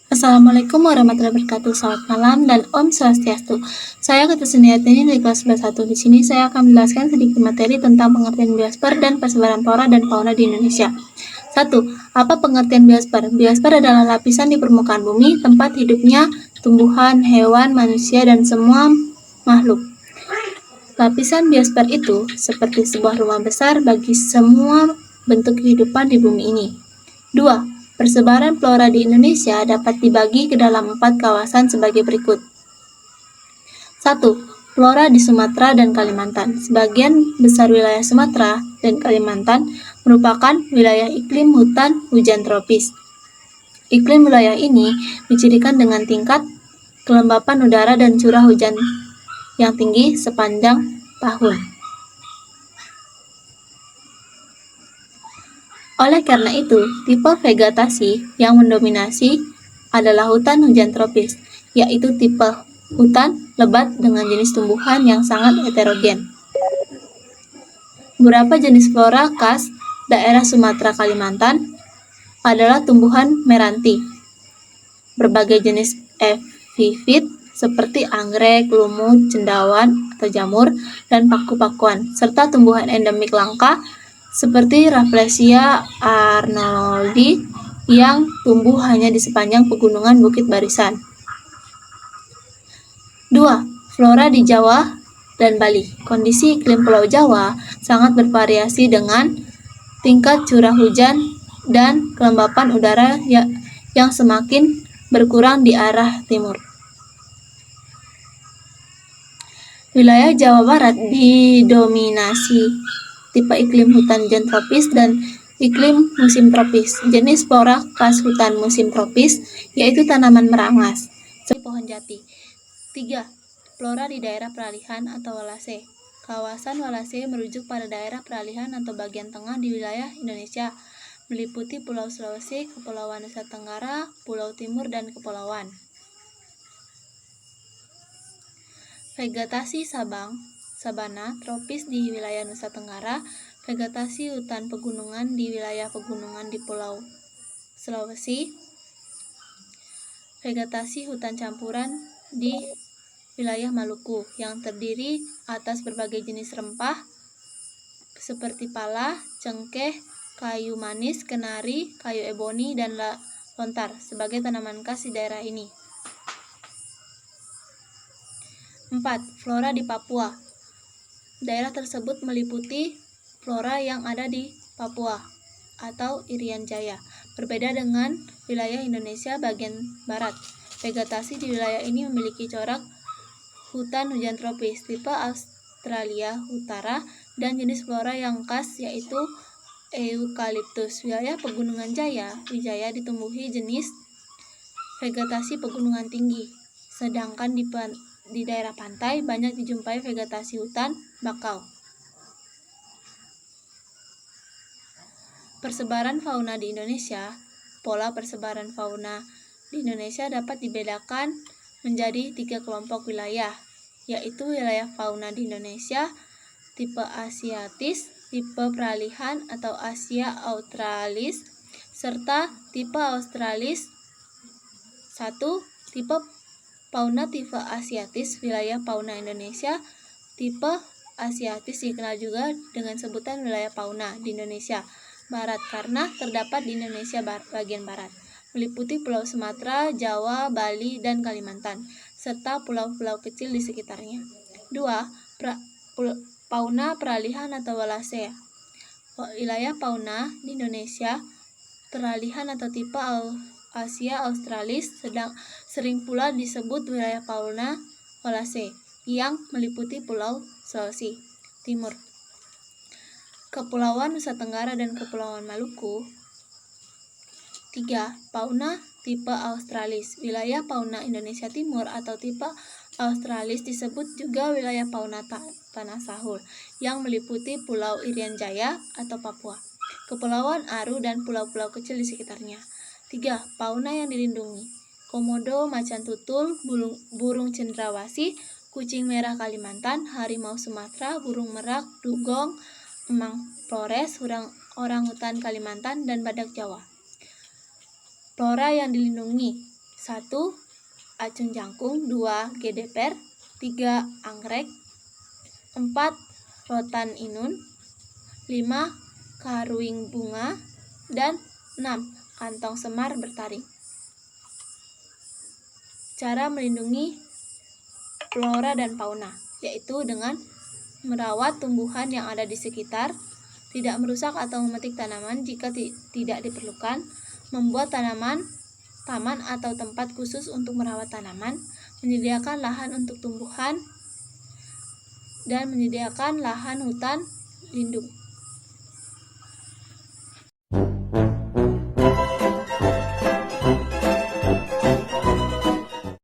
Assalamualaikum warahmatullahi wabarakatuh. Selamat malam dan Om Swastiastu. Saya Ketua Seniatini dari kelas 11 1. Di sini saya akan menjelaskan sedikit materi tentang pengertian biosfer dan persebaran flora dan fauna di Indonesia. 1. Apa pengertian biosfer? Biosfer adalah lapisan di permukaan bumi tempat hidupnya tumbuhan, hewan, manusia, dan semua makhluk. Lapisan biosfer itu seperti sebuah rumah besar bagi semua bentuk kehidupan di bumi ini. 2. Persebaran flora di Indonesia dapat dibagi ke dalam 4 kawasan sebagai berikut. 1. Flora di Sumatera dan Kalimantan. Sebagian besar wilayah Sumatera dan Kalimantan merupakan wilayah iklim hutan hujan tropis. Iklim wilayah ini dicirikan dengan tingkat kelembapan udara dan curah hujan yang tinggi sepanjang tahun. Oleh karena itu, tipe vegetasi yang mendominasi adalah hutan hujan tropis, yaitu tipe hutan lebat dengan jenis tumbuhan yang sangat heterogen. Beberapa jenis flora khas daerah Sumatera Kalimantan adalah tumbuhan meranti. Berbagai jenis epifit seperti anggrek, lumut, cendawan atau jamur, dan paku-pakuan, serta tumbuhan endemik langka seperti Rafflesia arnoldi yang tumbuh hanya di sepanjang pegunungan Bukit Barisan. 2. Flora di Jawa dan Bali. Kondisi iklim Pulau Jawa sangat bervariasi dengan tingkat curah hujan dan kelembapan udara yang semakin berkurang di arah timur. Wilayah Jawa Barat didominasi tipe iklim hutan hujan tropis dan iklim musim tropis. Jenis flora khas hutan musim tropis yaitu tanaman merangas, seperti pohon jati. 3. Flora di daerah peralihan atau Walase. Kawasan Walase merujuk pada daerah peralihan atau bagian tengah di wilayah Indonesia, meliputi Pulau Sulawesi, Kepulauan Nusa Tenggara, Pulau Timur, dan Kepulauan. Vegetasi sabana tropis di wilayah Nusa Tenggara, vegetasi hutan pegunungan di wilayah pegunungan di Pulau Sulawesi, vegetasi hutan campuran di wilayah Maluku yang terdiri atas berbagai jenis rempah seperti pala, cengkeh, kayu manis, kenari, kayu eboni, dan lontar sebagai tanaman khas di daerah ini. 4. Flora di Papua. Daerah tersebut meliputi flora yang ada di Papua atau Irian Jaya. Berbeda dengan wilayah Indonesia bagian barat. Vegetasi di wilayah ini memiliki corak hutan hujan tropis tipe Australia Utara dan jenis flora yang khas yaitu eukaliptus. Wilayah Pegunungan Wijaya ditumbuhi jenis vegetasi pegunungan tinggi, sedangkan di daerah pantai banyak dijumpai vegetasi hutan bakau. Persebaran fauna di Indonesia. Pola persebaran fauna di Indonesia dapat dibedakan menjadi 3 kelompok wilayah, yaitu wilayah fauna di Indonesia tipe Asiatis, tipe peralihan atau Asia Australis, serta tipe Australis. 1. Tipe fauna tipe Asiatis. Wilayah fauna Indonesia tipe Asiatis dikenal juga dengan sebutan wilayah fauna di Indonesia Barat karena terdapat di Indonesia bagian barat, meliputi Pulau Sumatera, Jawa, Bali, dan Kalimantan, serta pulau-pulau kecil di sekitarnya. 2. Fauna peralihan atau Wallacea. Wilayah fauna di Indonesia peralihan atau tipe Asia Australis sering pula disebut wilayah fauna Wallacea yang meliputi Pulau Sulawesi Timur, Kepulauan Nusa Tenggara, dan Kepulauan Maluku. 3. Fauna tipe Australis. Wilayah fauna Indonesia Timur atau tipe Australis disebut juga wilayah fauna Tanah Sahul yang meliputi Pulau Irian Jaya atau Papua, Kepulauan Aru, dan pulau-pulau kecil di sekitarnya. 3. Fauna yang dilindungi. Komodo, macan tutul, burung cendrawasih, kucing merah Kalimantan, harimau Sumatera, burung merak, dugong, emang Flores, orangutan Kalimantan, dan badak Jawa. Flora yang dilindungi: 1. Acung jangkung, 2. Gedeper, 3. Anggrek, 4. Rotan inun, 5. Karuing bunga, dan 6. Kantong semar bertaring. Cara melindungi flora dan fauna, yaitu dengan merawat tumbuhan yang ada di sekitar, tidak merusak atau memetik tanaman jika tidak diperlukan, membuat taman atau tempat khusus untuk merawat tanaman, menyediakan lahan untuk tumbuhan, dan menyediakan lahan hutan lindung.